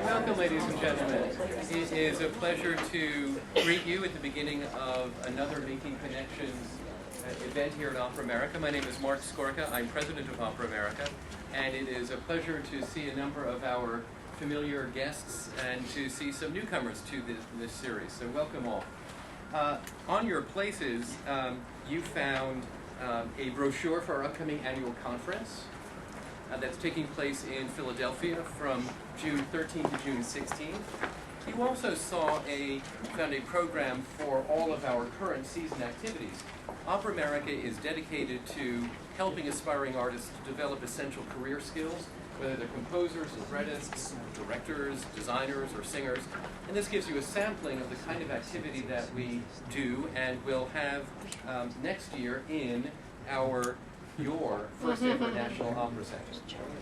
Welcome, ladies and gentlemen. It is a pleasure to greet you at the beginning of another Making Connections event here at Opera America. My name is Marc Scorca. I'm president of Opera America, and it is a pleasure to see a number of our familiar guests and to see some newcomers to this series. So welcome all. On your places, you found a brochure for our upcoming annual conference that's taking place in Philadelphia from June 13th to June 16th. You also found a program for all of our current season activities. Opera America is dedicated to helping aspiring artists to develop essential career skills, whether they're composers, librettists, directors, designers, or singers. And this gives you a sampling of the kind of activity that we do and will have next year in your first ever National Opera Center.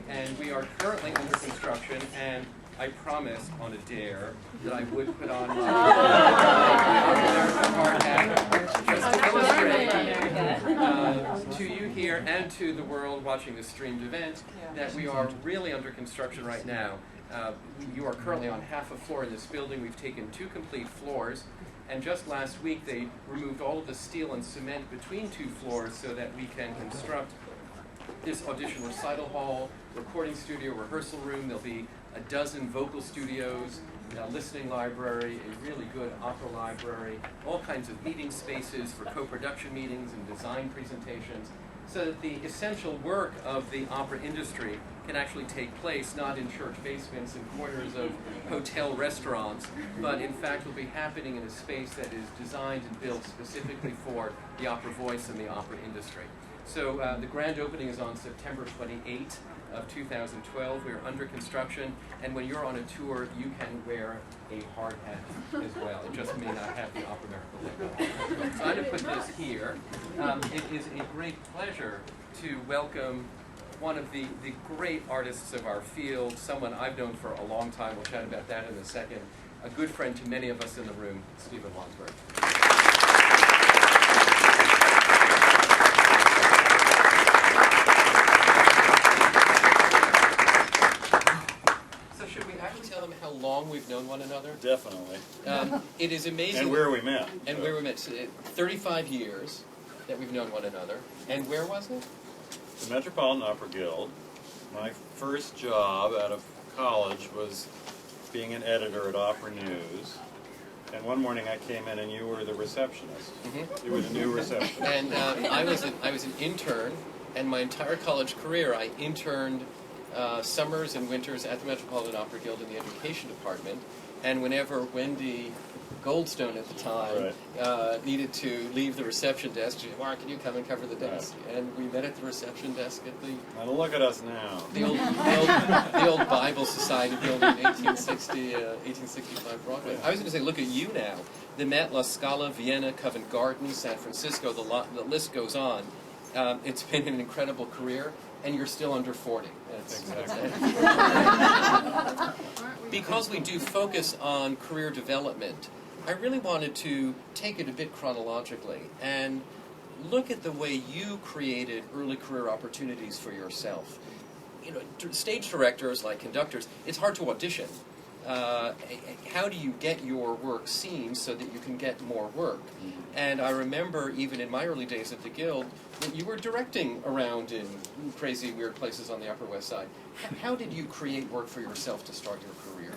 And we are currently under construction, and I promised on a dare that I would put on my hard hat just to illustrate to you here and to the world watching the streamed event that we are really under construction right now. You are currently on half a floor in this building. We've taken 2 complete floors, and just last week they removed all of the steel and cement between 2 floors so that we can construct this audition recital hall, recording studio, rehearsal room. There'll be a dozen vocal studios, a listening library, a really good opera library, all kinds of meeting spaces for co-production meetings and design presentations, so that the essential work of the opera industry can actually take place not in church basements and corners of hotel restaurants, but in fact will be happening in a space that is designed and built specifically for the opera voice and the opera industry. So the grand opening is on September 28th of 2012. We are under construction, and when you're on a tour, you can wear a hard hat as well. It just may not have the Opera America logo. So I'm going to put this here. It is a great pleasure to welcome one of the great artists of our field, someone I've known for a long time. We'll chat about that in a second. A good friend to many of us in the room, Stephen Wadsworth. Tell them how long we've known one another? Definitely. It is amazing. And where we met. And where we met. 35 years that we've known one another. And where was it? The Metropolitan Opera Guild. My first job out of college was being an editor at Opera News. And one morning I came in and you were the receptionist. Mm-hmm. You were the new receptionist. And I was an intern, and my entire college career I interned summers and winters at the Metropolitan Opera Guild in the education department, and whenever Wendy Goldstone at the time needed to leave the reception desk, she said, "Marc, can you come and cover the desk?" Right. And we met at the reception desk at the... Now look at us now. The old Bible Society building in 1865 Broadway. I was going to say, look at you now. The Met, La Scala, Vienna, Covent Garden, San Francisco, the list goes on. It's been an incredible career, and you're still under 40. Because we do focus on career development, I really wanted to take it a bit chronologically and look at the way you created early career opportunities for yourself. You know, stage directors, like conductors, it's hard to audition. How do you get your work seen so that you can get more work? And I remember, even in my early days at the Guild, that you were directing around in crazy, weird places on the Upper West Side. How did you create work for yourself to start your career?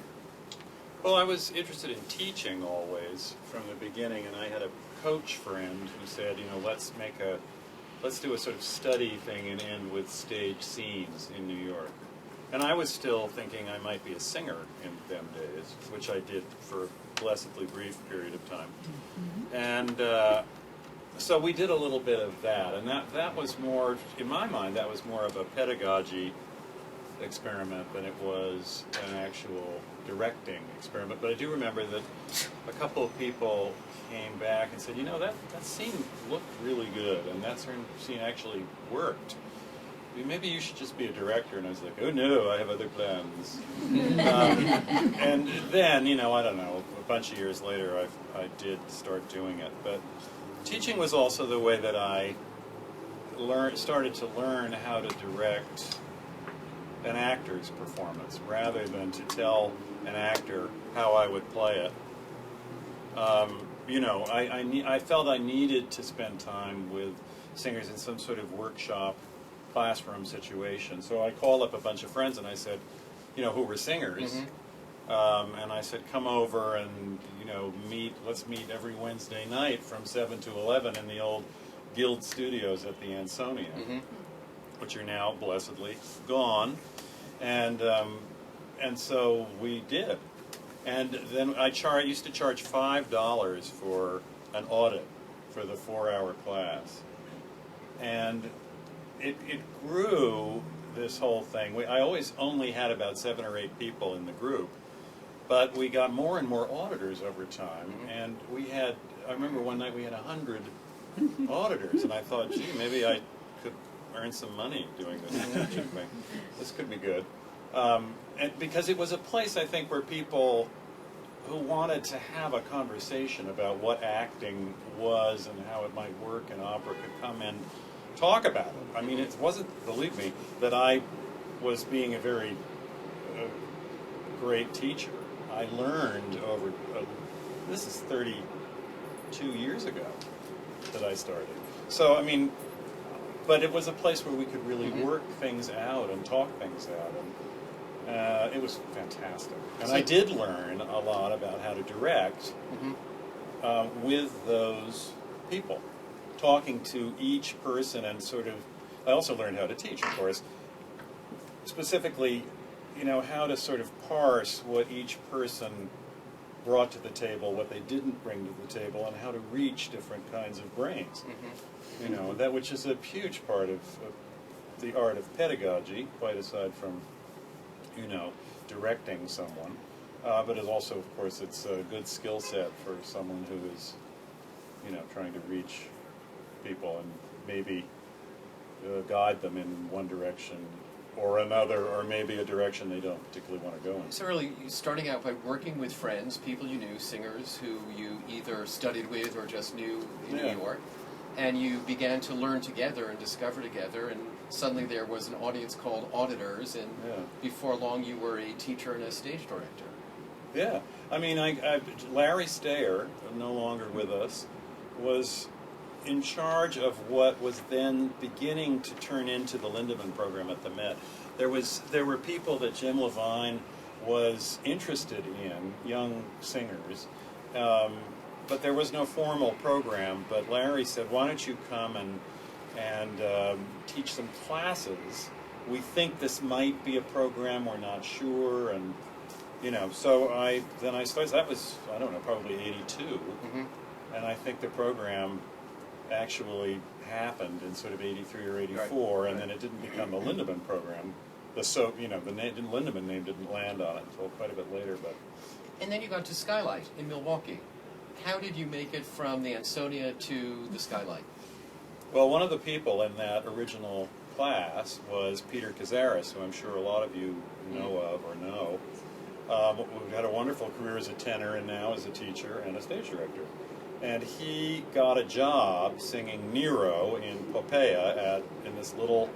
Well, I was interested in teaching always from the beginning, and I had a coach friend who said, you know, let's do a sort of study thing and end with stage scenes in New York. And I was still thinking I might be a singer in them days, which I did for a blessedly brief period of time. Mm-hmm. And so we did a little bit of that, and that was more, in my mind, that was more of a pedagogy experiment than it was an actual directing experiment. But I do remember that a couple of people came back and said, you know, that scene looked really good, and that scene actually worked. Maybe you should just be a director. And I was like, oh no, I have other plans. And then, you know, I don't know, a bunch of years later I did start doing it. But teaching was also the way that I started to learn how to direct an actor's performance rather than to tell an actor how I would play it. I felt I needed to spend time with singers in some sort of workshop, classroom situation. So I called up a bunch of friends and I said, who were singers, and I said, come over and let's meet every Wednesday night from 7 to 11 in the old Guild Studios at the Ansonia, which are now blessedly gone, and so we did. And then I used to charge $5 for an audit for the 4-hour class. And it grew, this whole thing. I always only had about 7 or 8 people in the group, but we got more and more auditors over time. And I remember one night we had 100 auditors, and I thought, gee, maybe I could earn some money doing this teaching thing. This could be good. And because it was a place, I think, where people who wanted to have a conversation about what acting was and how it might work in opera could come and talk about it. I mean, it wasn't, believe me, that I was being a very great teacher. I learned over, this is 32 years ago that I started. So, I mean, but it was a place where we could really work things out and talk things out. And it was fantastic. And I did learn a lot about how to direct with those people, talking to each person and sort of, I also learned how to teach, of course, specifically, how to sort of parse what each person brought to the table, what they didn't bring to the table, and how to reach different kinds of brains. That which is a huge part of the art of pedagogy, quite aside from directing someone, but is also, of course, it's a good skill set for someone who is, trying to reach people and maybe guide them in one direction or another, or maybe a direction they don't particularly want to go in. So really, starting out by working with friends, people you knew, singers who you either studied with or just knew in New York, and you began to learn together and discover together, and suddenly there was an audience called auditors, and before long you were a teacher and a stage director. Yeah. I mean, Larry Stayer, no longer with us, was in charge of what was then beginning to turn into the Lindemann program at the Met. There were people that Jim Levine was interested in, young singers, but there was no formal program. But Larry said, why don't you come and teach some classes? We think this might be a program, we're not sure, and so I started. That was, I don't know, probably 82, and I think the program actually happened in sort of 83 or 84, and then it didn't become the Lindemann program. The Lindemann name didn't land on it until quite a bit later. But and then you got to Skylight in Milwaukee. How did you make it from the Ansonia to the Skylight? Well, one of the people in that original class was Peter Cazares, who I'm sure a lot of you know of or know. We've had a wonderful career as a tenor and now as a teacher and a stage director. And he got a job singing Nero in Popea in this little,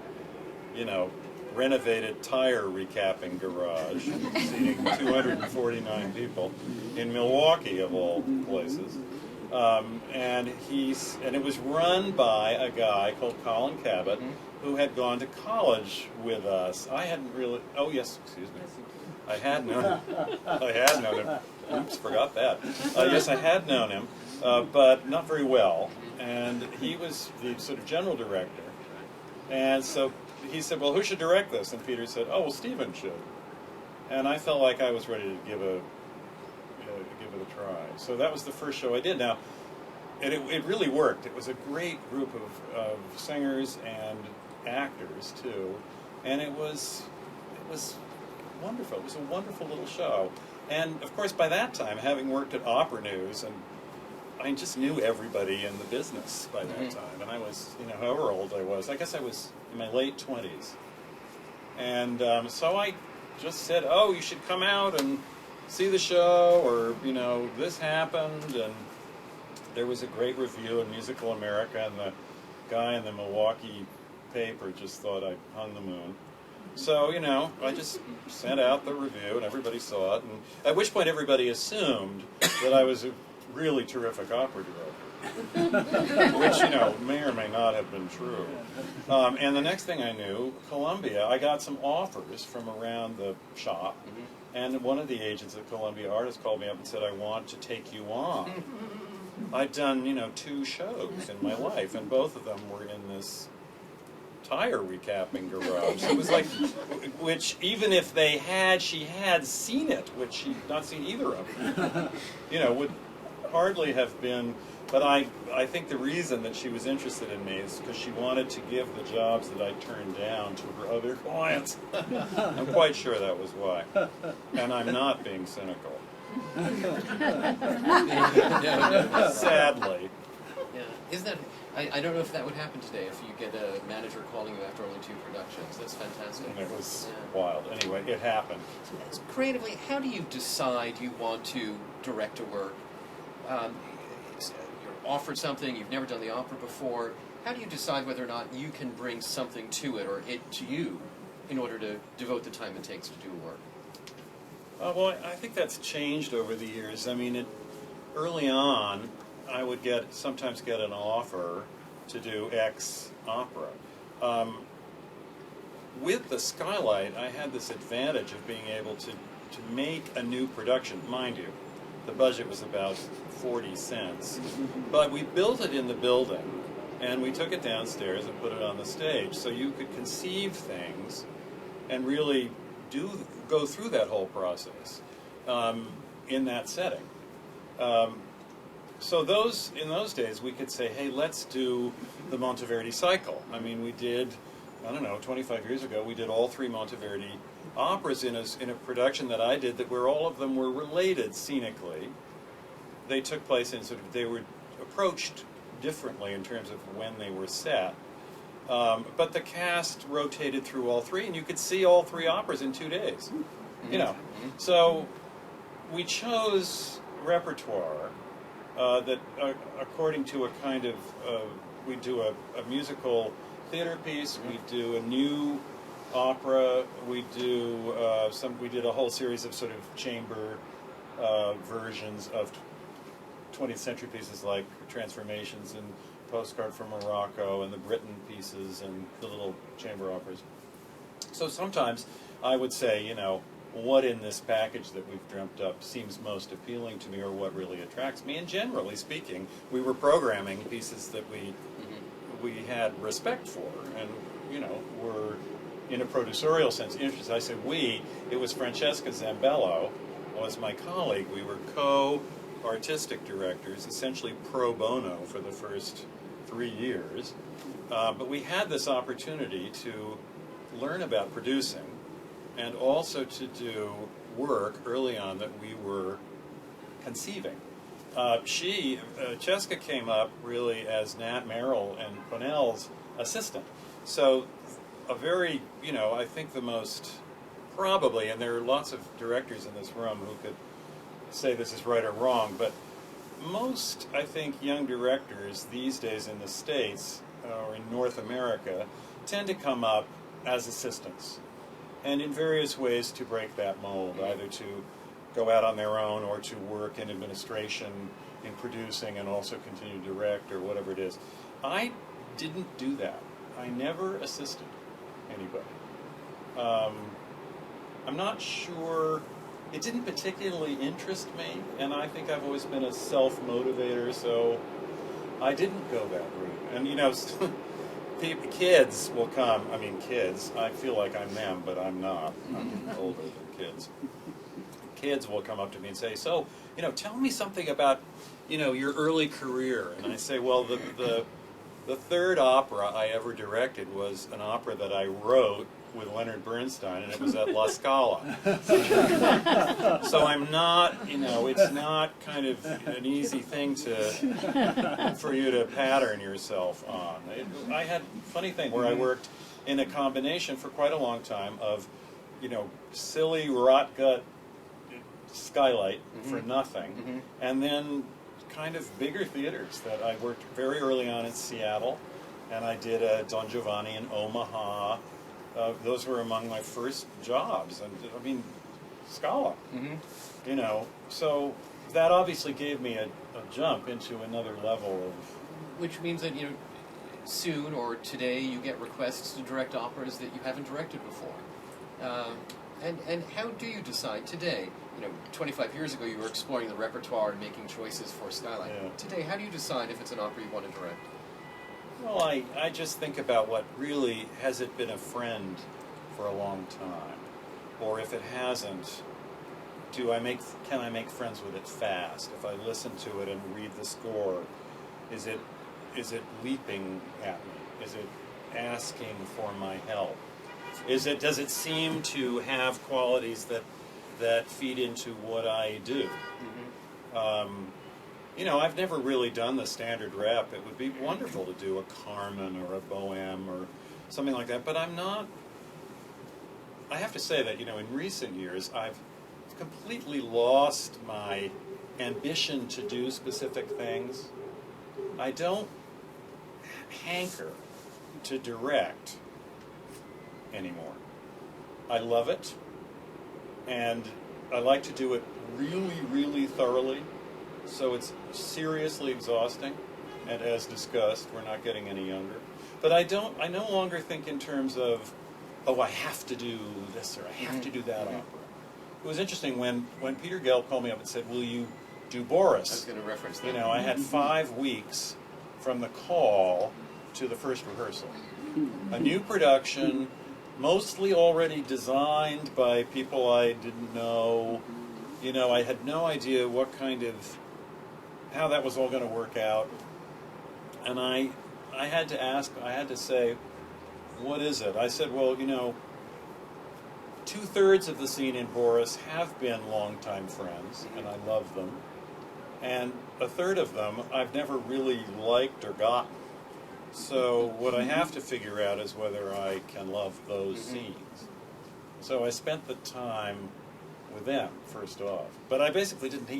renovated tire recapping garage, seating 249 people in Milwaukee, of all places. And it was run by a guy called Colin Cabot, who had gone to college with us. I hadn't really. Oh yes, excuse me. I had known him. Oops, forgot that. Yes, I had known him. But not very well, and he was the sort of general director, and so he said, well, who should direct this? And Peter said, oh, well, Stephen should, and I felt like I was ready to give it a try. So that was the first show I did. Now, and it really worked. It was a great group of singers and actors, too, and it was wonderful. It was a wonderful little show, and, of course, by that time, having worked at Opera News, and I just knew everybody in the business by that time, and I was, however old I was, I guess I was in my late 20s. And so I just said, oh, you should come out and see the show, or, this happened, and there was a great review in Musical America, and guy in the Milwaukee paper just thought I hung the moon. So, you know, I just sent out the review and everybody saw it, and at which point everybody assumed that I was a really terrific opera director, which, you know, may or may not have been true. And the next thing I knew, Columbia, I got some offers from around the shop, and one of the agents at Columbia Artists called me up and said, I want to take you on. I'd done, you know, 2 shows in my life, and both of them were in this tire recapping garage. It was like, which even if she had seen it, which she'd not seen either of them, you know, would hardly have been. But I think the reason that she was interested in me is because she wanted to give the jobs that I turned down to her other clients. I'm quite sure that was why. And I'm not being cynical. Sadly. Yeah. Isn't that? I don't know if that would happen today if you get a manager calling you after only 2 productions. That's fantastic. It was wild. Anyway, it happened. Creatively, how do you decide you want to direct a work? You're offered something, you've never done the opera before. How do you decide whether or not you can bring something to it or it to you in order to devote the time it takes to do a work? Well, I think that's changed over the years. I mean, early on, I would sometimes get an offer to do X opera. With the Skylight, I had this advantage of being able to make a new production. Mind you, the budget was about 40 cents. But we built it in the building, and we took it downstairs and put it on the stage. So you could conceive things and really go through that whole process in that setting. So in those days, we could say, hey, let's do the Monteverdi cycle. I mean, we did, I don't know, 25 years ago, we did all 3 Monteverdi operas in a production that I did where all of them were related scenically. They took place in they were approached differently in terms of when they were set. But the cast rotated through all 3, and you could see all 3 operas in 2 days. You know, so we chose repertoire that, according to a kind of, we do a musical theater piece, we do a new opera, we did a whole series of sort of chamber versions of 20th century pieces like Transformations and Postcard from Morocco and the Britain pieces and the little chamber operas. So sometimes I would say, you know, what in this package that we've dreamt up seems most appealing to me, or what really attracts me. And generally speaking, we were programming pieces that we had respect for, and, you know, were in a producerial sense interested. I say we, it was Francesca Zambello was my colleague. We were co-artistic directors, essentially pro bono for the first 3 years. But we had this opportunity to learn about producing, and also to do work early on that we were conceiving. Cheska came up really as Nat Merrill and Cornell's assistant. So a very, you know, I think the most probably, and there are lots of directors in this room who could say this is right or wrong, but most, I think, young directors these days in the States or in North America tend to come up as assistants, and in various ways to break that mold, either to go out on their own or to work in administration, in producing, and also continue to direct or whatever it is. I didn't do that. I never assisted anybody. I'm not sure, it didn't particularly interest me, and I think I've always been a self-motivator, so I didn't go that route. And, you know, kids will come, I mean, kids, I feel like I'm them, but I'm not. I'm older than kids. Kids will come up to me and say, so, you know, tell me something about, you know, your early career. And I say, well, the third opera I ever directed was an opera that I wrote with Leonard Bernstein, and it was at La Scala. So I'm not, you know, it's not kind of an easy thing for you to pattern yourself on. I had a funny thing where I worked in a combination for quite a long time of, you know, silly rot-gut Skylight for nothing, and then kind of bigger theaters that I worked very early on in Seattle, and I did a Don Giovanni in Omaha. Those were among my first jobs, and I mean, Scala. You know, so that obviously gave me a jump into another level of. Which means that, you know, soon or today you get requests to direct operas that you haven't directed before. And how do you decide today? You know, 25 years ago you were exploring the repertoire and making choices for Scala. Yeah. Today, how do you decide if it's an opera you want to direct? Well, I just think about what really, has it been a friend for a long time? Or if it hasn't, can I make friends with it fast? If I listen to it and read the score, is it leaping at me? Is it asking for my help? Does it seem to have qualities that feed into what I do? You know, I've never really done the standard rep. It would be wonderful to do a Carmen or a Bohème or something like that, but I'm not. I have to say that, you know, in recent years, I've completely lost my ambition to do specific things. I don't hanker to direct anymore. I love it, and I like to do it really, really thoroughly, so it's seriously exhausting, and as discussed, we're not getting any younger. But I no longer think in terms of, oh, I have to do this or I have to do that opera. It was interesting when Peter Gelb called me up and said, will you do Boris? I was going to reference that. You know, I had 5 weeks from the call to the first rehearsal. A new production, mostly already designed by people I didn't know. You know, I had no idea how that was all going to work out. And I had to say, what is it? I said, well, you know, 2/3 of the scene in Boris have been longtime friends, and I love them. And 1/3 of them I've never really liked or gotten. So what I have to figure out is whether I can love those scenes. So I spent the time with them, first off. But I basically didn't.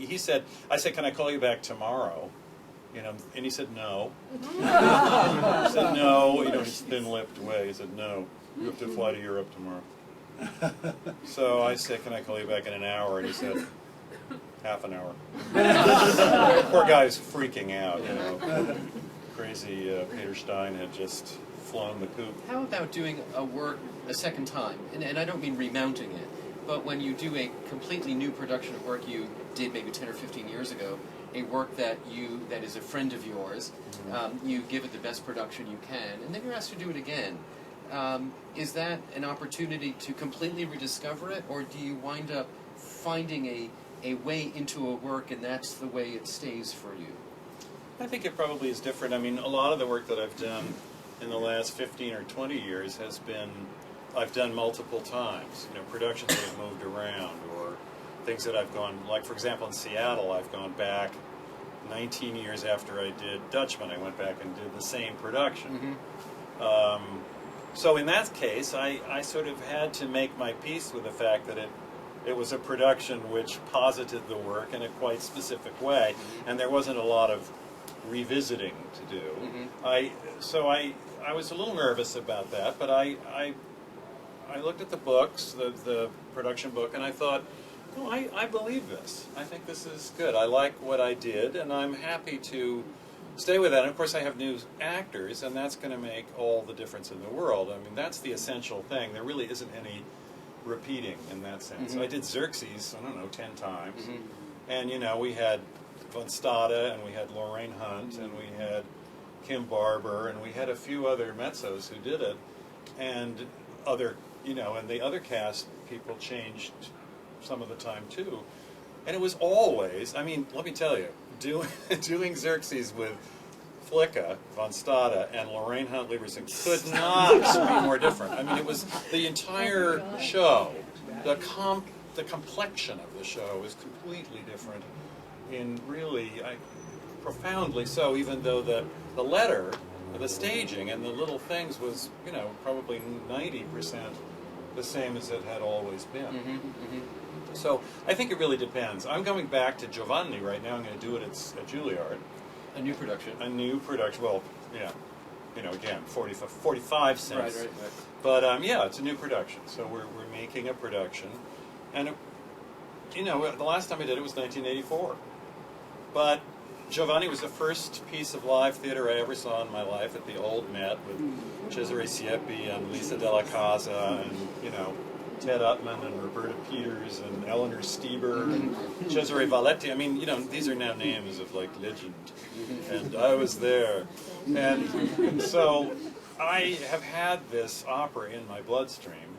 I said, can I call you back tomorrow? You know, and he said no. He said no. You know, his thin-lipped way. He said no. You have to fly to Europe tomorrow. So I said, can I call you back in an hour? And he said, half an hour. Poor guy was freaking out. You know, crazy Peter Stein had just flown the coop. How about doing a work a second time? And I don't mean remounting it, but when you do a completely new production of work you did maybe 10 or 15 years ago, a work that is a friend of yours, you give it the best production you can, and then you're asked to do it again. Is that an opportunity to completely rediscover it, or do you wind up finding a way into a work and that's the way it stays for you? I think it probably is different. I mean, a lot of the work that I've done in the last 15 or 20 years has been, I've done multiple times. You know, productions that have moved around, or things that I've gone, like for example in Seattle, I've gone back 19 years after I did Dutchman. I went back and did the same production. So in that case, I sort of had to make my peace with the fact that it was a production which posited the work in a quite specific way, and there wasn't a lot of revisiting to do. I was a little nervous about that, but I looked at the books, the production book, and I thought, no, I believe this. I think this is good. I like what I did, and I'm happy to stay with that. And of course I have new actors, and that's going to make all the difference in the world. I mean, that's the essential thing. There really isn't any repeating in that sense. I did Xerxes, I don't know, 10 times. And, you know, we had Von Stade, and we had Lorraine Hunt, and we had Kim Barber, and we had a few other mezzos who did it. And the other cast people changed some of the time too. And it was always, I mean, let me tell you, doing Xerxes with Flicka, Von Stade, and Lorraine Hunt Lieberson could not be more different. I mean, it was the entire show. The complexion of the show is completely different in really, profoundly so, even though the letter, the staging, and the little things was, you know, probably 90% the same as it had always been. So I think it really depends. I'm going back to Giovanni right now. I'm going to do it at Juilliard. A new production. A new production. Well, yeah. again, 45 cents. Right. But yeah, it's a new production, so we're making a production, and the last time I did it was 1984. But Giovanni was the first piece of live theater I ever saw in my life at the Old Met with Cesare Siepi and Lisa Della Casa and Ted Utman and Roberta Peters and Eleanor Stieber and Cesare Valletti. I mean, these are now names of like legend, and I was there, and so I have had this opera in my bloodstream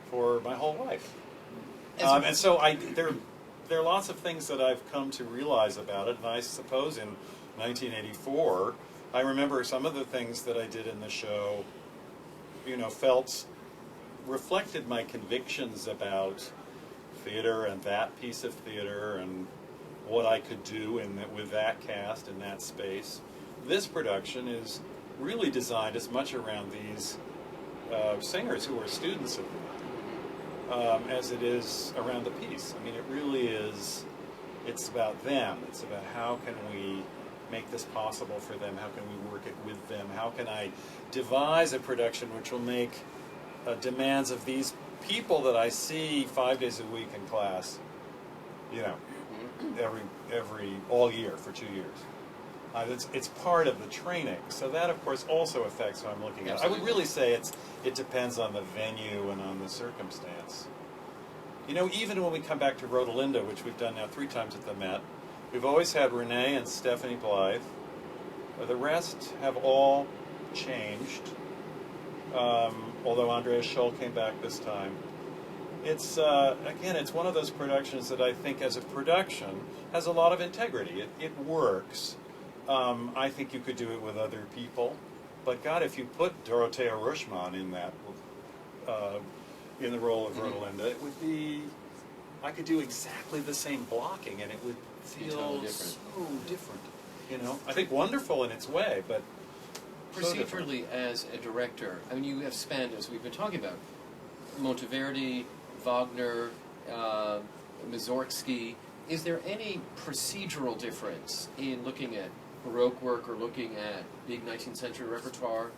for my whole life. And so there are lots of things that I've come to realize about it, and I suppose in 1984, I remember some of the things that I did in the show, reflected my convictions about theater and that piece of theater and what I could do with that cast in that space. This production is really designed as much around these singers who are students of mine as it is around the piece. I mean, it really is, it's about them. It's about how can we make this possible for them, how can we work it with them, how can I devise a production which will make demands of these people that I see 5 days a week in class, all year for 2 years. It's part of the training, so that of course also affects how I'm looking at it. I would really say it depends on the venue and on the circumstance. Even when we come back to Rodelinda, which we've done now 3 times at the Met, we've always had Renee and Stephanie Blythe. The rest have all changed. Although Andreas Scholl came back this time. It's, again, it's one of those productions that I think as a production has a lot of integrity. It works. I think you could do it with other people. But God, if you put Dorothea Rushman in that, in the role of Rodelinda, it would be, I could do exactly the same blocking and it would feel totally so different. I think wonderful in its way, but procedurally, as a director, I mean, you have spanned, as we've been talking about, Monteverdi, Wagner, Mussorgsky. Is there any procedural difference in looking at Baroque work or looking at big 19th century repertoire?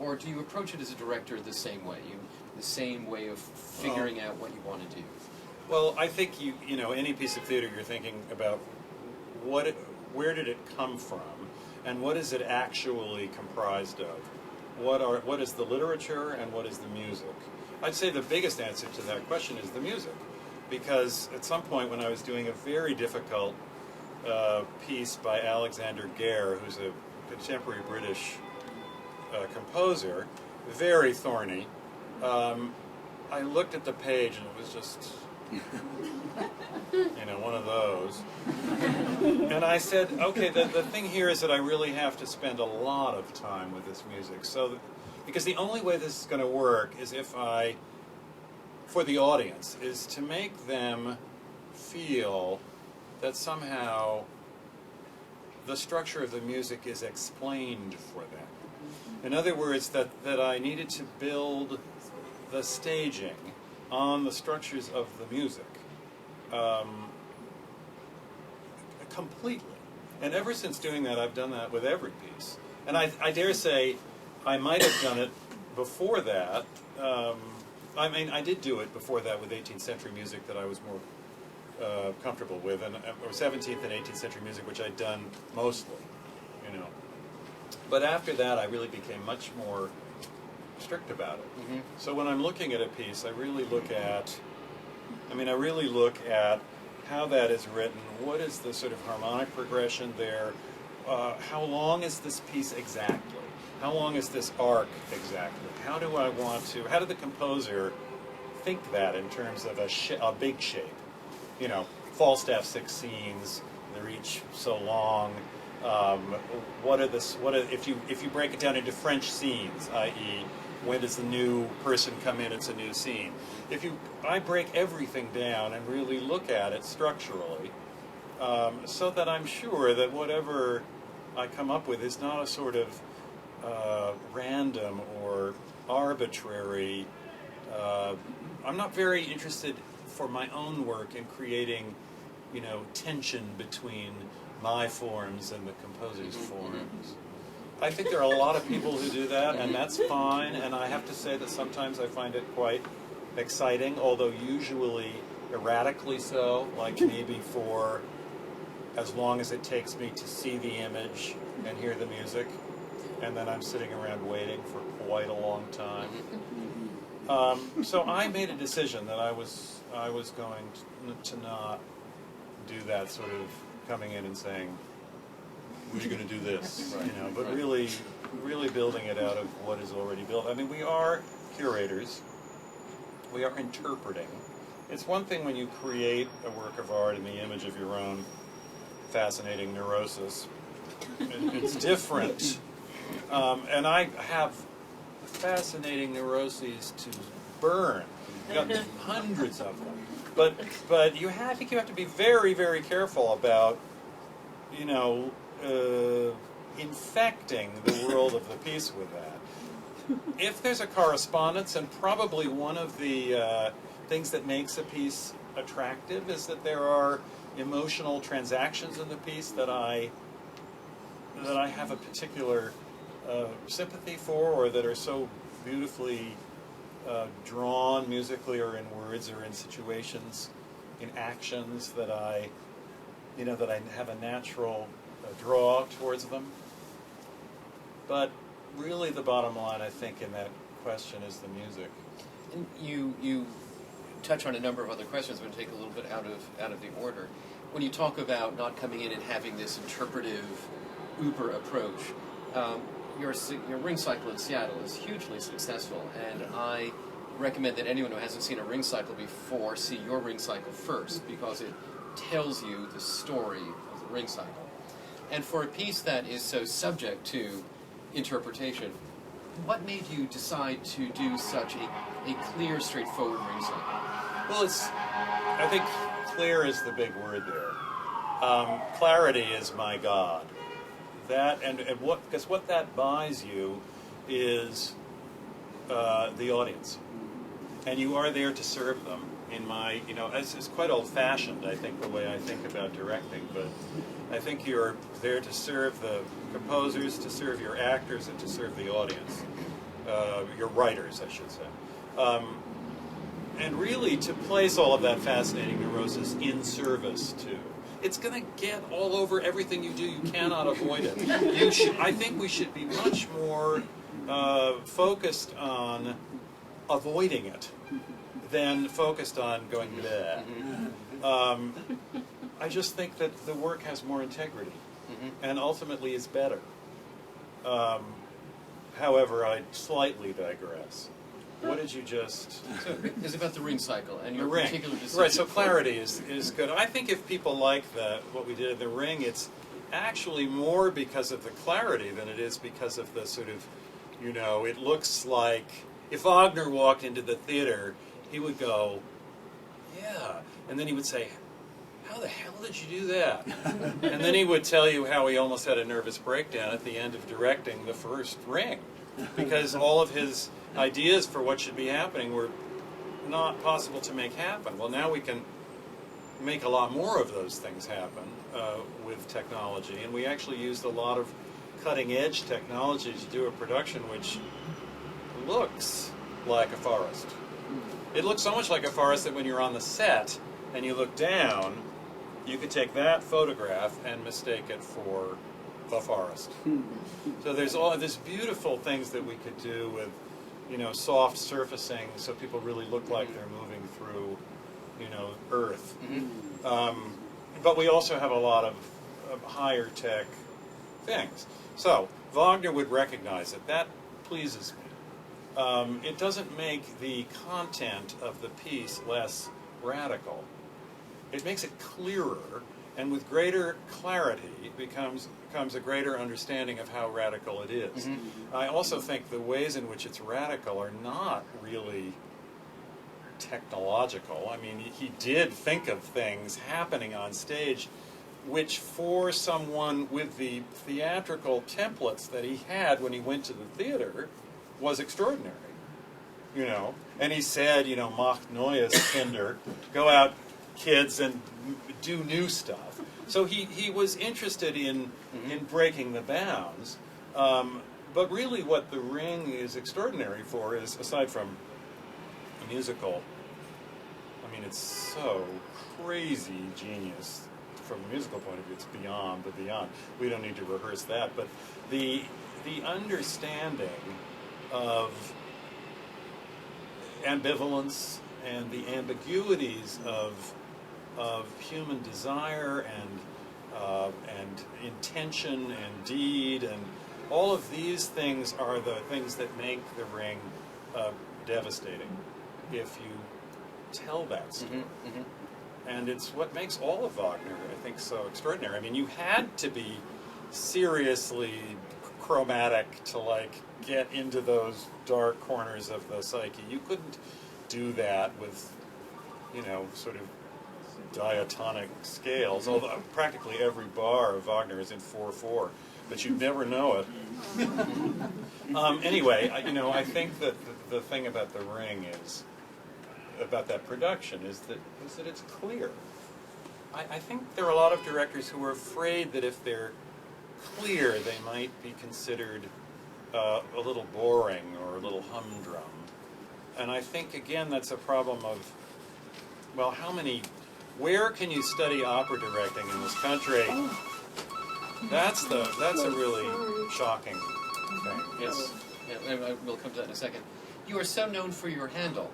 Or do you approach it as a director the same way? The same way of figuring out what you want to do? Well, I think any piece of theater you're thinking about where did it come from? And what is it actually comprised of? What is the literature and what is the music? I'd say the biggest answer to that question is the music. Because at some point when I was doing a very difficult piece by Alexander Gare, who's a contemporary British composer, very thorny, I looked at the page and it was just, one of those. And I said, okay, the thing here is that I really have to spend a lot of time with this music. Because the only way this is going to work is for the audience, is to make them feel that somehow the structure of the music is explained for them. In other words, that I needed to build the staging on the structures of the music completely. And ever since doing that, I've done that with every piece. And I dare say I might have done it before that. I mean, I did do it before that with 18th century music that I was more comfortable with, or 17th and 18th century music, which I'd done mostly, But after that, I really became much more strict about it. Mm-hmm. So when I'm looking at a piece, I really look at how that is written, what is the sort of harmonic progression there, how long is this piece exactly? How long is this arc exactly? How did the composer think that in terms of a big shape? Falstaff 6 scenes, they're each so long. If you break it down into French scenes, i.e., when does the new person come in, it's a new scene. I break everything down and really look at it structurally, so that I'm sure that whatever I come up with is not a sort of random or arbitrary. I'm not very interested for my own work in creating, tension between my forms and the composer's forms. I think there are a lot of people who do that, and that's fine. And I have to say that sometimes I find it quite exciting, although usually erratically so, like maybe for as long as it takes me to see the image and hear the music, and then I'm sitting around waiting for quite a long time. So I made a decision that I was going to not do that sort of coming in and saying, "We're going to do this," you know, but really building it out of what is already built. I mean, we are curators. We are interpreting. It's one thing when you create a work of art in the image of your own fascinating neurosis. It's different. And I have fascinating neuroses to burn. I've got hundreds of them. But I think you have to be very, very careful about, you know, infecting the world of the piece with that. If there's a correspondence, and probably one of the things that makes a piece attractive is that there are emotional transactions in the piece that I have a particular sympathy for, or that are so beautifully drawn musically or in words or in situations, in actions that I have a natural draw towards them. But really the bottom line, I think, in that question is the music. And you touch on a number of other questions. I'm going to take a little bit out of the order. When you talk about not coming in and having this interpretive Uber approach, your ring cycle in Seattle is hugely successful, and I recommend that anyone who hasn't seen a ring cycle before see your ring cycle first, because it tells you the story of the ring cycle. And for a piece that is so subject to interpretation, what made you decide to do such a clear, straightforward ring cycle? Well, I think clear is the big word there. Clarity is my god. That because what that buys you is the audience, and you are there to serve them. In my, it's quite old-fashioned, I think, the way I think about directing, but I think you're there to serve the composers, to serve your actors, and to serve the audience, your writers, I should say. And really to place all of that fascinating neurosis in service to. It's going to get all over everything you do. You cannot avoid it. I think we should be much more focused on avoiding it than focused on going bleh. I just think that the work has more integrity and ultimately is better. However, I slightly digress. What did you just... So it's about the ring cycle and your ring. particular decision. Right, so clarity is good. I think if people like what we did in the ring, it's actually more because of the clarity than it is because of the sort of, it looks like if Wagner walked into the theater, he would go, yeah, and then he would say, how the hell did you do that? And then he would tell you how he almost had a nervous breakdown at the end of directing the first ring, because all of his ideas for what should be happening were not possible to make happen. Well, now we can make a lot more of those things happen with technology, and we actually used a lot of cutting-edge technology to do a production which looks like a forest. It looks so much like a forest that when you're on the set and you look down, you could take that photograph and mistake it for a forest. So there's all these beautiful things that we could do with, soft surfacing, so people really look like they're moving through, Earth. But we also have a lot of higher tech things. So Wagner would recognize it. That pleases me. It doesn't make the content of the piece less radical. It makes it clearer, and with greater clarity comes a greater understanding of how radical it is. I also think the ways in which it's radical are not really technological. I mean, he did think of things happening on stage which, for someone with the theatrical templates that he had when he went to the theater, was extraordinary. And he said, macht neues, Kinder, go out, kids, and do new stuff. So he was interested in breaking the bounds, But really what The Ring is extraordinary for is, aside from a musical, I mean, it's so crazy genius from a musical point of view. It's beyond the beyond. We don't need to rehearse that. But the understanding of ambivalence and the ambiguities of human desire and intention and deed, and all of these things are the things that make The Ring devastating if you tell that story. And it's what makes all of Wagner, I think, so extraordinary. I mean, you had to be seriously chromatic to, like, get into those dark corners of the psyche. You couldn't do that with, you know, sort of diatonic scales, although practically every bar of Wagner is in 4/4, but you'd never know it. Anyway, I think that the thing about The Ring is, about that production, is that it's clear. I think there are a lot of directors who are afraid that if they're clear, they might be considered a little boring or a little humdrum. And I think, again, that's a problem of, well, where can you study opera directing in this country? That's a really shocking thing. Yes, we'll come to that in a second. You are so known for your Handel,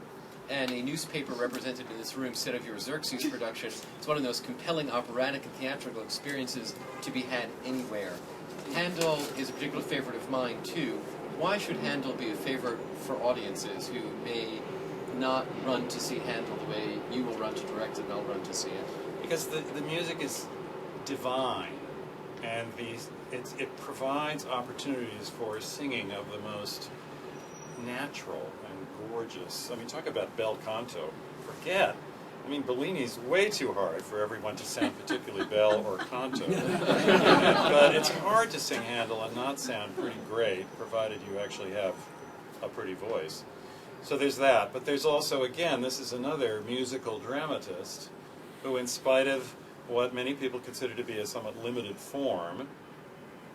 and a newspaper represented in this room said of your Xerxes production, it's one of the most compelling operatic and theatrical experiences to be had anywhere. Handel is a particular favorite of mine, too. Why should Handel be a favorite for audiences who may not run to see Handel the way you will run to direct it and I'll run to see it? Because the music is divine, and it provides opportunities for singing of the most natural and gorgeous. I mean, talk about bel canto. Forget. I mean, Bellini's way too hard for everyone to sound particularly bel or canto. But it's hard to sing Handel and not sound pretty great, provided you actually have a pretty voice. So there's that. But there's also, again, this is another musical dramatist who, in spite of what many people consider to be a somewhat limited form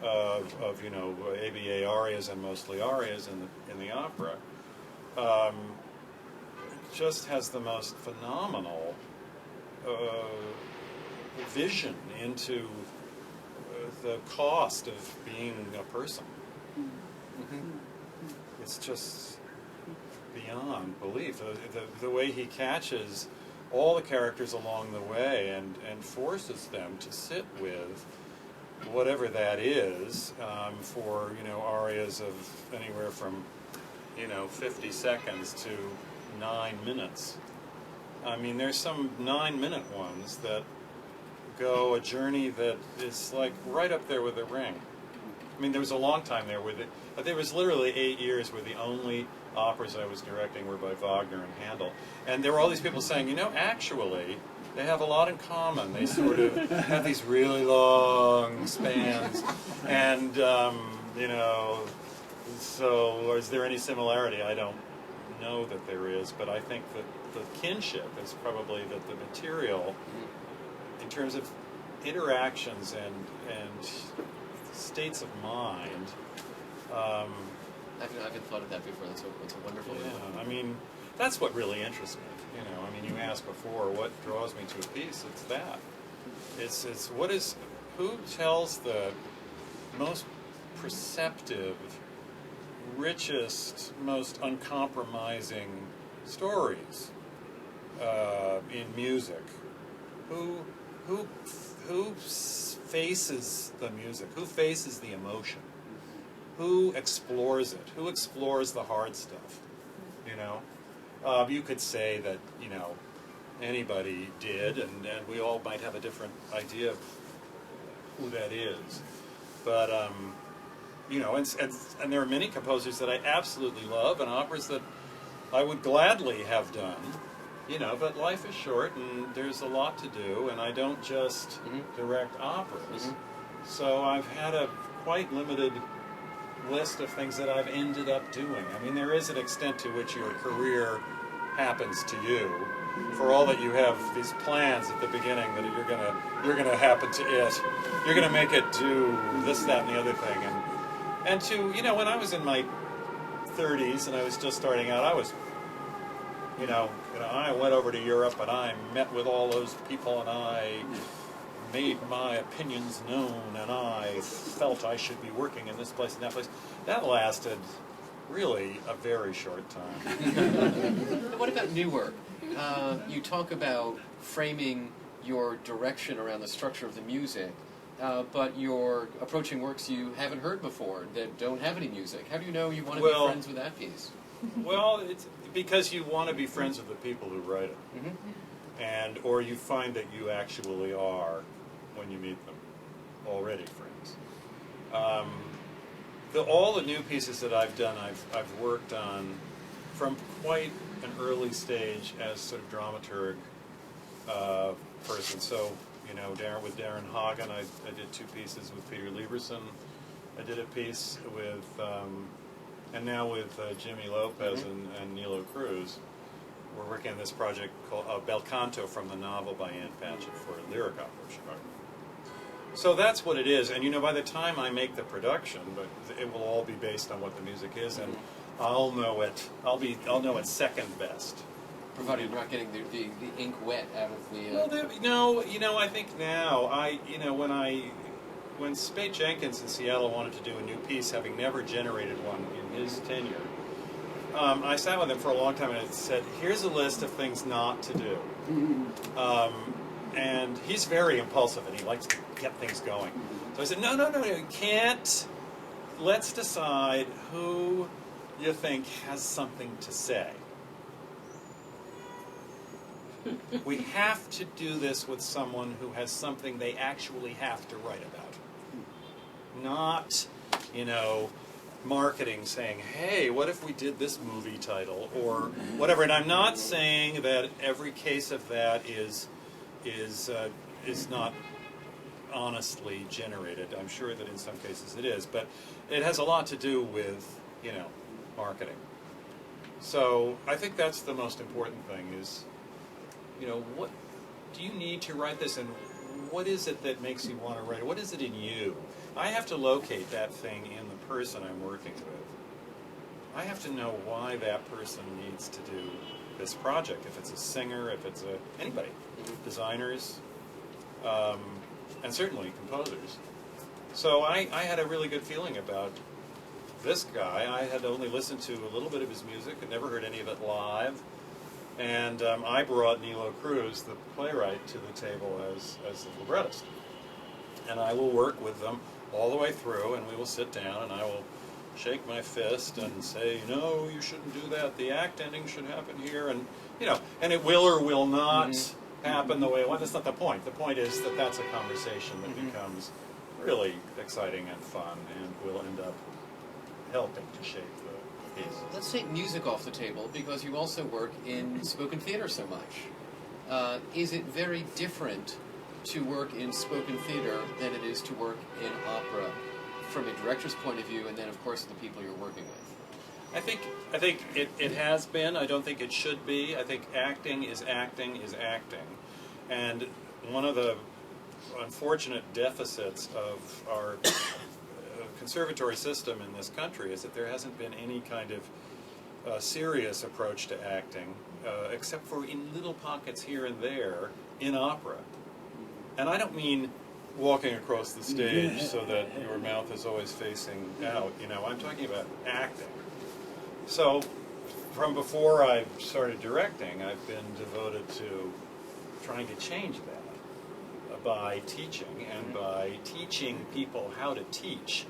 of ABA arias and mostly arias in the opera, just has the most phenomenal vision into the cost of being a person. It's just beyond belief. The way he catches all the characters along the way and forces them to sit with whatever that is for arias of anywhere from 50 seconds to 9 minutes. I mean, there's some 9-minute ones that go a journey that is like right up there with The Ring. I mean, there was a long time there there was literally 8 years where the only operas I was directing were by Wagner and Handel. And there were all these people saying, actually, they have a lot in common. They sort of have these really long spans. And, so is there any similarity? I don't know that there is, but I think that the kinship is probably that the material, in terms of interactions and states of mind. I haven't thought of that before. That's a wonderful. Yeah, I mean, that's what really interests me. I mean, you asked before, what draws me to a piece? It's that. It's who tells the most perceptive, richest, most uncompromising stories in music? Who faces the music? Who faces the emotion? Who explores it? Who explores the hard stuff? You could say that anybody did, and we all might have a different idea of who that is. But and there are many composers that I absolutely love, and operas that I would gladly have done. But life is short, and there's a lot to do, and I don't just direct operas. So I've had a quite limited list of things that I've ended up doing. I mean, there is an extent to which your career happens to you. For all that you have these plans at the beginning that you're gonna happen to it, you're gonna make it do this, that, and the other thing, And to, you know, when I was in my 30s and I was just starting out, I was, I went over to Europe and I met with all those people and I made my opinions known and I felt I should be working in this place and that place. That lasted really a very short time. What about new work? You talk about framing your direction around the structure of the music, but you're approaching works you haven't heard before that don't have any music. How do you know you want to be friends with that piece? Well, it's because you want to be friends with the people who write it. And or you find that you actually are, when you meet them, already friends. All the new pieces that I've done, I've worked on from quite an early stage as sort of dramaturg person. So, with Darren Hagen, I did 2 pieces with Peter Lieberson. I did a piece with, and now with Jimmy Lopez and Nilo Cruz. We're working on this project called Bel Canto from the novel by Ann Patchett for Lyric Opera of Chicago. So that's what it is, and by the time I make the production, but it will all be based on what the music is, and I'll know it. I'll know it second best. Provided you're not getting the ink wet out of the. Well, I think now when Spade Jenkins in Seattle wanted to do a new piece, having never generated one in his tenure, I sat with him for a long time and I said, "Here's a list of things not to do." And he's very impulsive, and he likes to get things going. So I said, no, you can't. Let's decide who you think has something to say. We have to do this with someone who has something they actually have to write about. Not, marketing saying, hey, what if we did this movie title, or whatever. And I'm not saying that every case of that is not honestly generated. I'm sure that in some cases it is, but it has a lot to do with, marketing. So I think that's the most important thing is, what do you need to write this, and what is it that makes you want to write it? What is it in you? I have to locate that thing in the person I'm working with. I have to know why that person needs to do this project, if it's a singer, if it's anybody, designers, and certainly composers. So I had a really good feeling about this guy. I had only listened to a little bit of his music, had never heard any of it live, and I brought Nilo Cruz, the playwright, to the table as the librettist. And I will work with them all the way through, and we will sit down, and I will shake my fist and say, no, you shouldn't do that. The act ending should happen here, and and it will or will not happen the way it wants. That's not the point. The point is that that's a conversation that becomes really exciting and fun, and will end up helping to shape the piece. Let's take music off the table, because you also work in spoken theater so much. Is it very different to work in spoken theater than it is to work in opera, from a director's point of view, and then, of course, the people you're working with? I think it has been. I don't think it should be. I think acting is acting is acting. And one of the unfortunate deficits of our conservatory system in this country is that there hasn't been any kind of serious approach to acting, except for in little pockets here and there in opera. And I don't mean walking across the stage so that your mouth is always facing out. I'm talking about acting. So from before I started directing, I've been devoted to trying to change that by teaching, and by teaching people how to teach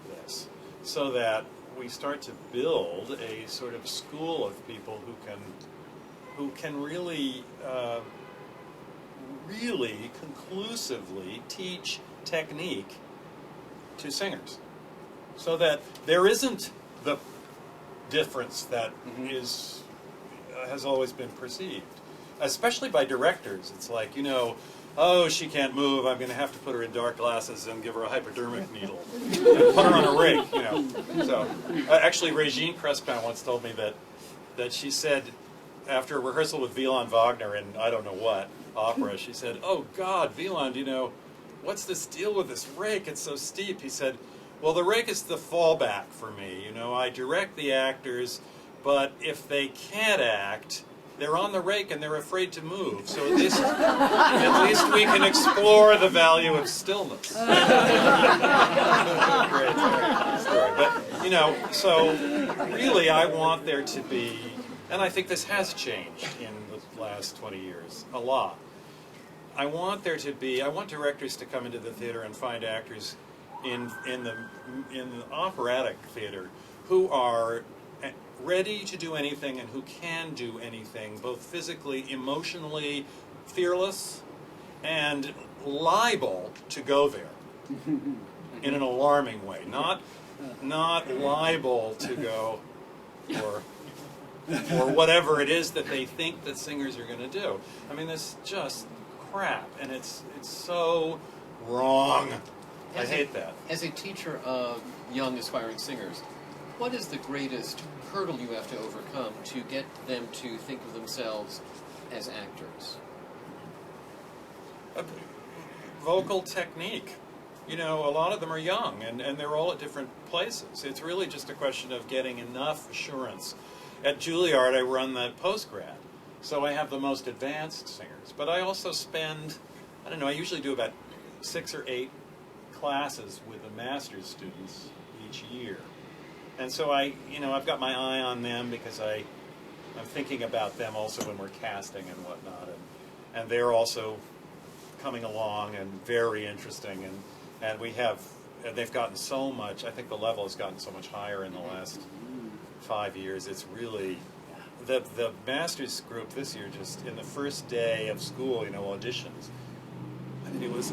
this, so that we start to build a sort of school of people who can really conclusively teach technique to singers, so that there isn't the difference that has always been perceived, especially by directors. It's like, oh, she can't move, I'm going to have to put her in dark glasses and give her a hypodermic needle and put her on a rig, So, actually, Regine Crespin once told me that she said, after a rehearsal with Wieland Wagner in I don't know what opera, she said, oh God, Wieland, what's this deal with this rake? It's so steep. He said, Well, the rake is the fallback for me. You know, I direct the actors, but if they can't act, they're on the rake and they're afraid to move. So at least we can explore the value of stillness. Great story. But, you know, so really I want there to be, and I think this has changed in the last 20 years, a lot. I want directors to come into the theater and find actors in the operatic theater who are ready to do anything and who can do anything, both physically, emotionally, fearless, and liable to go there in an alarming way. Not liable to go or whatever it is that they think that singers are going to do. I mean, this is just crap, and it's so wrong. I hate that. As a teacher of young aspiring singers, what is the greatest hurdle you have to overcome to get them to think of themselves as actors? Vocal technique. You know, a lot of them are young, and they're all at different places. It's really just a question of getting enough assurance. At Juilliard, I run the postgrad, so I have the most advanced singers. But I also spend, I don't know, I usually do about 6 or 8 classes with the master's students each year. And so I've got my eye on them because I'm thinking about them also when we're casting and whatnot. And they're also coming along and very interesting. And they've gotten so much, I think the level has gotten so much higher in the last 5 years. It's really, the master's group this year, just in the first day of school, auditions, I mean, it was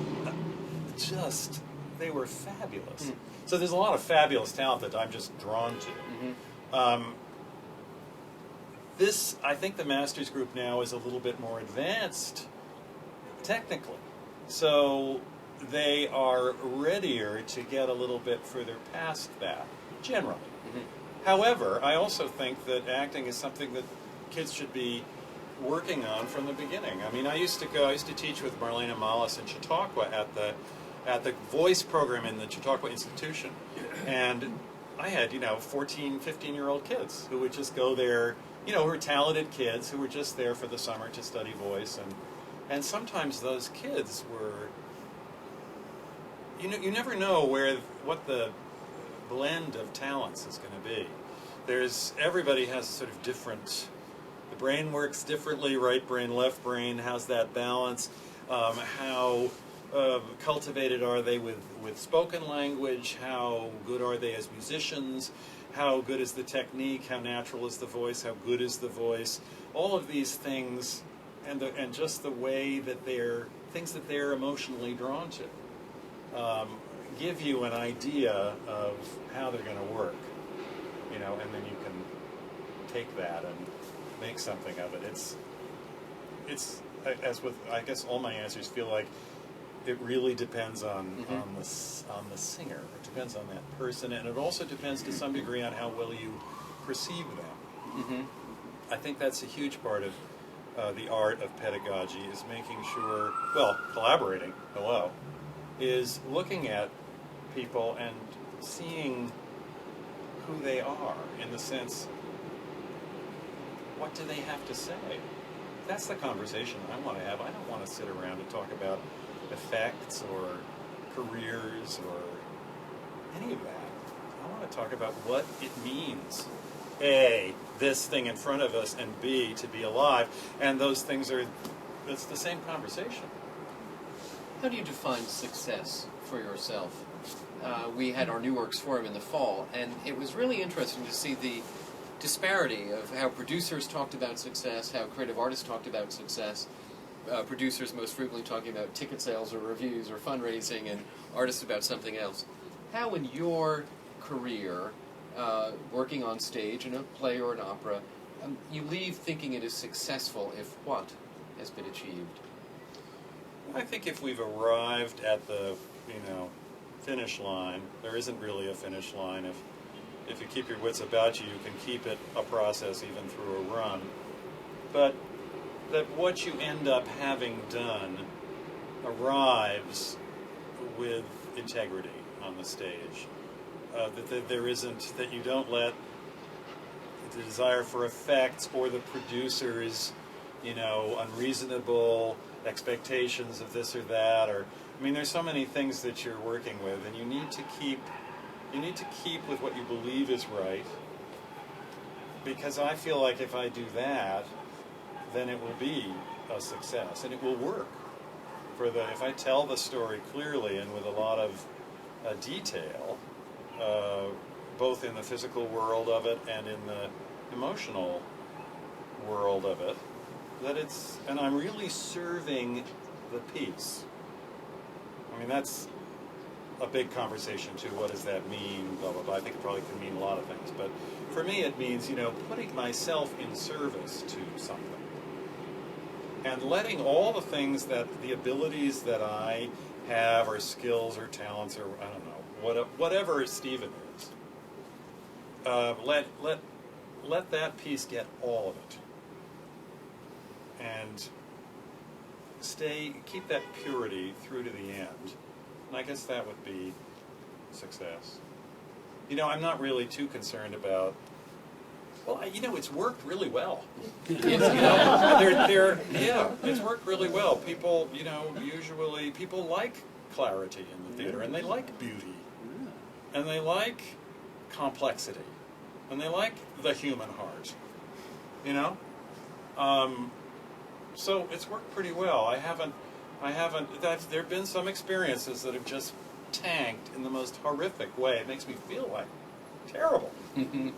just, they were fabulous. So there's a lot of fabulous talent that I'm just drawn to. I think the master's group now is a little bit more advanced technically. So they are readier to get a little bit further past that, generally. However, I also think that acting is something that kids should be working on from the beginning. I mean, I used to teach with Marlena Malas in Chautauqua at the voice program in the Chautauqua Institution. And I had, 14, 15-year-old kids who would just go there, who were talented kids who were just there for the summer to study voice. And sometimes those kids were, you never know what the blend of talents is going to be. Everybody has sort of different, the brain works differently, right brain, left brain, how's that balance, how cultivated are they with spoken language, how good are they as musicians, how good is the technique, how natural is the voice, how good is the voice, all of these things, and just the way that things that they're emotionally drawn to, give you an idea of how they're going to work, and then you can take that and make something of it. It's as with, I guess all my answers feel like it really depends on the singer. It depends on that person, and it also depends to some degree on how well you perceive them. I think that's a huge part of the art of pedagogy, is making sure, collaborating, is looking at people and seeing who they are, in the sense, what do they have to say? That's the conversation I want to have. I don't want to sit around and talk about effects or careers or any of that. I want to talk about what it means. A, this thing in front of us, and B, to be alive. And those things it's the same conversation. How do you define success for yourself? We had our New Works Forum in the fall, and it was really interesting to see the disparity of how producers talked about success, how creative artists talked about success, producers most frequently talking about ticket sales or reviews or fundraising, and artists about something else. How in your career, working on stage in a play or an opera, you leave thinking it is successful if what has been achieved? I think if we've arrived at the, finish line, there isn't really a finish line. If you keep your wits about you, you can keep it a process even through a run. But that what you end up having done arrives with integrity on the stage. there isn't, that you don't let the desire for effects or the producer's, unreasonable expectations of this or that, or, I mean, there's so many things that you're working with, and you need to keep with what you believe is right, because I feel like if I do that, then it will be a success, and it will work. If I tell the story clearly and with a lot of detail, both in the physical world of it and in the emotional world of it, and I'm really serving the piece. I mean, that's a big conversation too. What does that mean? Blah, blah, blah. I think it probably can mean a lot of things. But for me, it means, putting myself in service to something. And letting all the things the abilities that I have, or skills or talents, or I don't know, whatever Stephen is, let that piece get all of it. And keep that purity through to the end. And I guess that would be success. I'm not really too concerned about, well, it's worked really well. It's worked really well. People, usually people like clarity in the theater, and they like beauty, and they like complexity, and they like the human heart, So it's worked pretty well. There have been some experiences that have just tanked in the most horrific way. It makes me feel like terrible.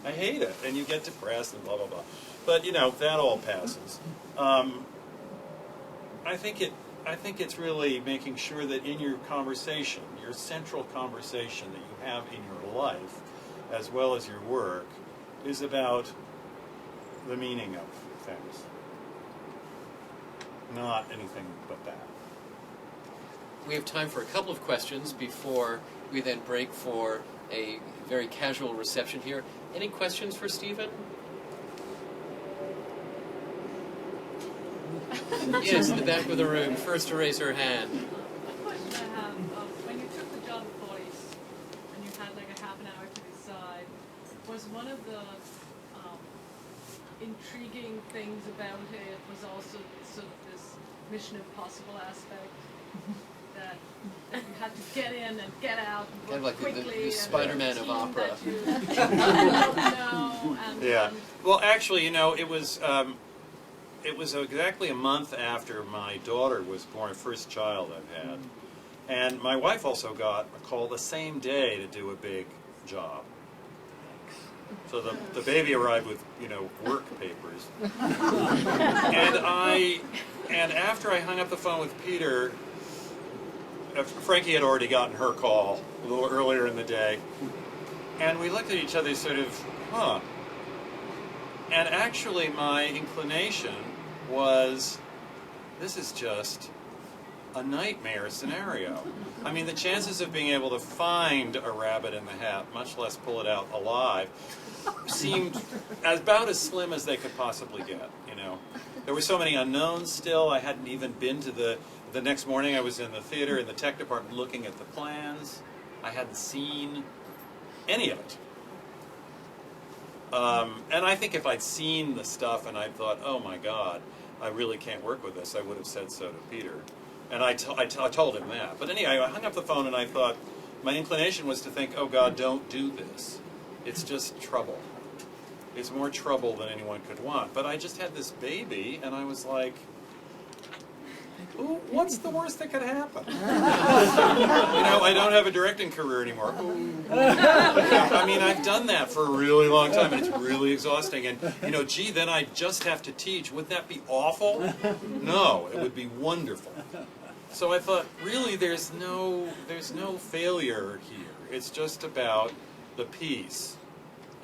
I hate it, and you get depressed and blah, blah, blah. But, that all passes. I think it's really making sure that in your conversation, your central conversation that you have in your life, as well as your work, is about the meaning of things. Not anything but that. We have time for a couple of questions before we then break for a very casual reception here. Any questions for Stephen? Yes, in the back of the room. First to raise her hand. A question I have, when you took the job of voice and you had like a half an hour to decide, was one of the intriguing things about it was also sort of this Mission Impossible aspect that you had to get in and get out and Kind of like quickly, the Spider-Man of opera. Yeah. Well, actually, it was exactly a month after my daughter was born, first child I've had, and my wife also got a call the same day to do a big job. So the baby arrived with, work papers. And after I hung up the phone with Peter, Frankie had already gotten her call a little earlier in the day. And we looked at each other sort of, huh. And actually my inclination was, this is just a nightmare scenario. I mean, the chances of being able to find a rabbit in the hat, much less pull it out alive, seemed about as slim as they could possibly get, There were so many unknowns still. I hadn't even been to the next morning I was in the theater, in the tech department, looking at the plans. I hadn't seen any of it. And I think if I'd seen the stuff and I'd thought, oh my God, I really can't work with this, I would have said so to Peter. And I told him that. But anyway, I hung up the phone and I thought, my inclination was to think, oh God, don't do this. It's just trouble. It's more trouble than anyone could want. But I just had this baby, and I was like, ooh, what's the worst that could happen? I don't have a directing career anymore. I mean, I've done that for a really long time, and it's really exhausting. And, gee, then I just have to teach. Would that be awful? No, it would be wonderful. So I thought, really, there's no failure here. It's just about the piece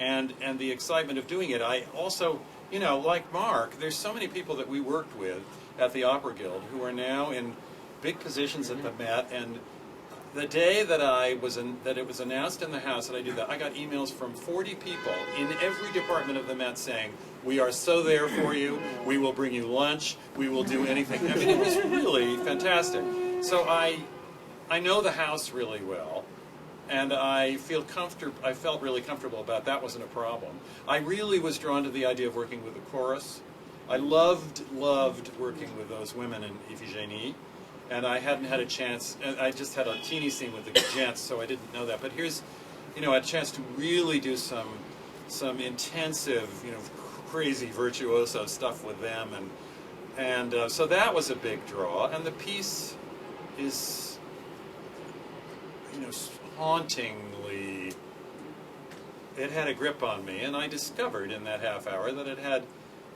and the excitement of doing it. I also, like Marc, there's so many people that we worked with at the Opera Guild who are now in big positions at the Met, and the day that it was announced in the House that I did that, I got emails from 40 people in every department of the Met saying, we are so there for you, we will bring you lunch, we will do anything. I mean, it was really fantastic. So I know the House really well. And I felt really comfortable about that. Wasn't a problem. I really was drawn to the idea of working with the chorus. I loved working with those women in Iphigenie, and I hadn't had a chance. I just had a teeny scene with the gents, so I didn't know that. But here's, a chance to really do some intensive, crazy virtuoso stuff with them, and so that was a big draw. And the piece is, hauntingly, it had a grip on me, and I discovered in that half hour that it had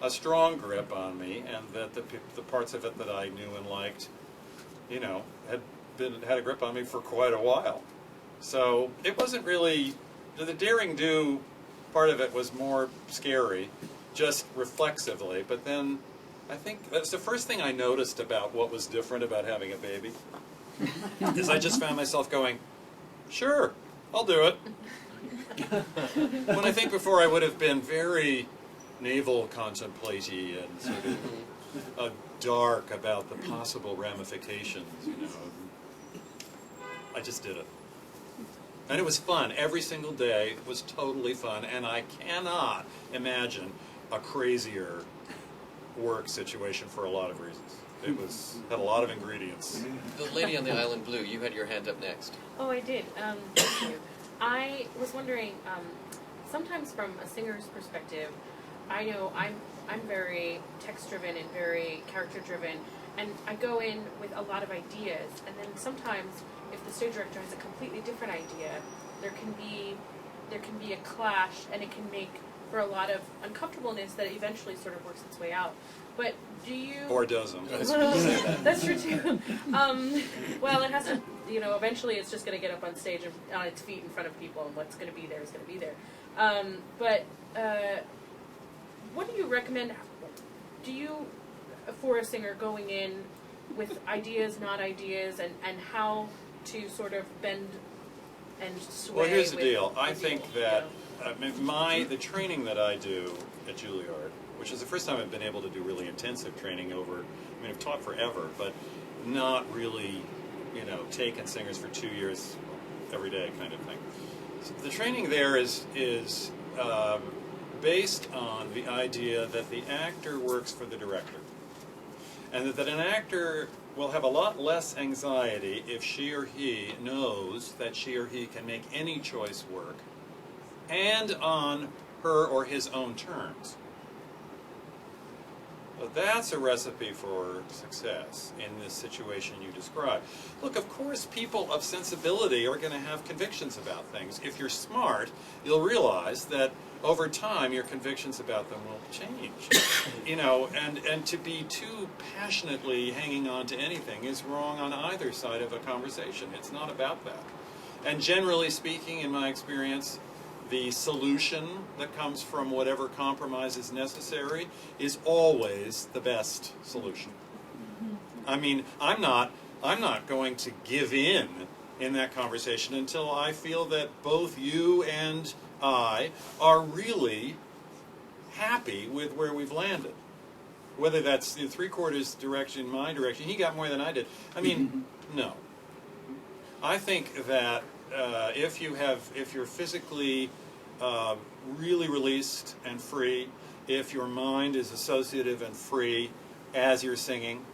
a strong grip on me, and that the parts of it that I knew and liked, had a grip on me for quite a while. So it wasn't really, the daring do part of it was more scary, just reflexively, but then I think that's the first thing I noticed about what was different about having a baby, is I just found myself going, sure, I'll do it. When I think before I would have been very navel contemplaty and sort of dark about the possible ramifications, I just did it. And it was fun. Every single day was totally fun, and I cannot imagine a crazier work situation for a lot of reasons. It had a lot of ingredients. The lady on the island blue, you had your hand up next. Oh, I did. Thank you. I was wondering, sometimes from a singer's perspective, I know I'm very text-driven and very character-driven, and I go in with a lot of ideas, and then sometimes if the stage director has a completely different idea, there can be a clash, and it can make for a lot of uncomfortableness that eventually sort of works its way out. But do you... Or doesn't. That's true too. Well, it has to, eventually it's just going to get up on stage and on its feet in front of people, and what's going to be there is going to be there. But what do you recommend? Do you, for a singer, going in with ideas, not ideas, and how to sort of bend and sway? Well, here's the with deal. I ideal, think that the training that I do at Juilliard, which is the first time I've been able to do really intensive training over, I've taught forever, but not really, taken singers for 2 years every day kind of thing. So the training there is based on the idea that the actor works for the director, and that an actor will have a lot less anxiety if she or he knows that she or he can make any choice work, and on her or his own terms. Well, that's a recipe for success in this situation you describe. Look, of course, people of sensibility are going to have convictions about things. If you're smart, you'll realize that over time your convictions about them will change. And to be too passionately hanging on to anything is wrong on either side of a conversation. It's not about that. And generally speaking, in my experience, the solution that comes from whatever compromise is necessary is always the best solution. I'm not going to give in that conversation until I feel that both you and I are really happy with where we've landed. Whether that's in 3/4 direction, my direction, he got more than I did. No. I think that if you're physically really released and free, if your mind is associative and free as you're singing,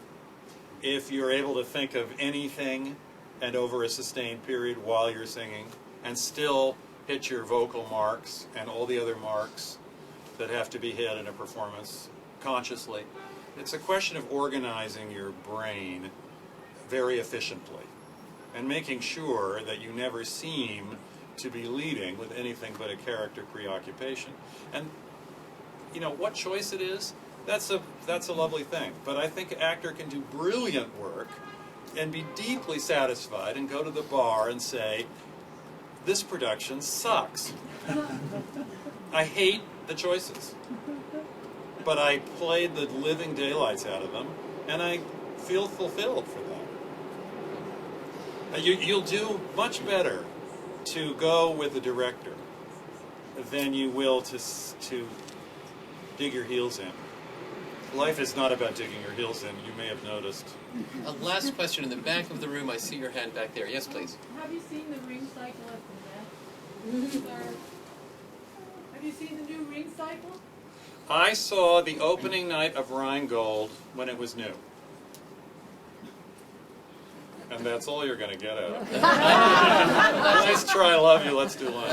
if you're able to think of anything and over a sustained period while you're singing, and still hit your vocal marks and all the other marks that have to be hit in a performance consciously. It's a question of organizing your brain very efficiently and making sure that you never seem to be leading with anything but a character preoccupation. And what choice it is, that's a lovely thing. But I think an actor can do brilliant work and be deeply satisfied and go to the bar and say, this production sucks. I hate the choices. But I played the living daylights out of them, and I feel fulfilled for that. You'll do much better to go with the director than you will to dig your heels in. Life is not about digging your heels in, you may have noticed. A last question in the back of the room. I see your hand back there. Yes, please. Have you seen the ring cycle at the Met? Sir? Have you seen the new ring cycle? I saw the opening night of Rheingold when it was new. And that's all you're going to get out of it. Nice try, love you, let's do lunch.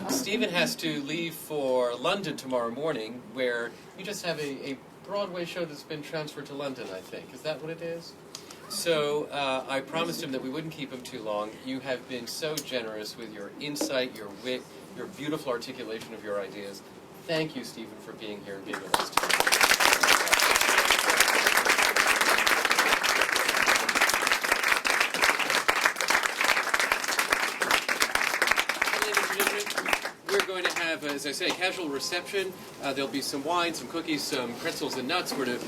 Stephen has to leave for London tomorrow morning, where you just have a Broadway show that's been transferred to London, I think. Is that what it is? So I promised him that we wouldn't keep him too long. You have been so generous with your insight, your wit, your beautiful articulation of your ideas. Thank you, Stephen, for being here and being with us today. We're going to have, as I say, a casual reception. There'll be some wine, some cookies, some pretzels and nuts. We're to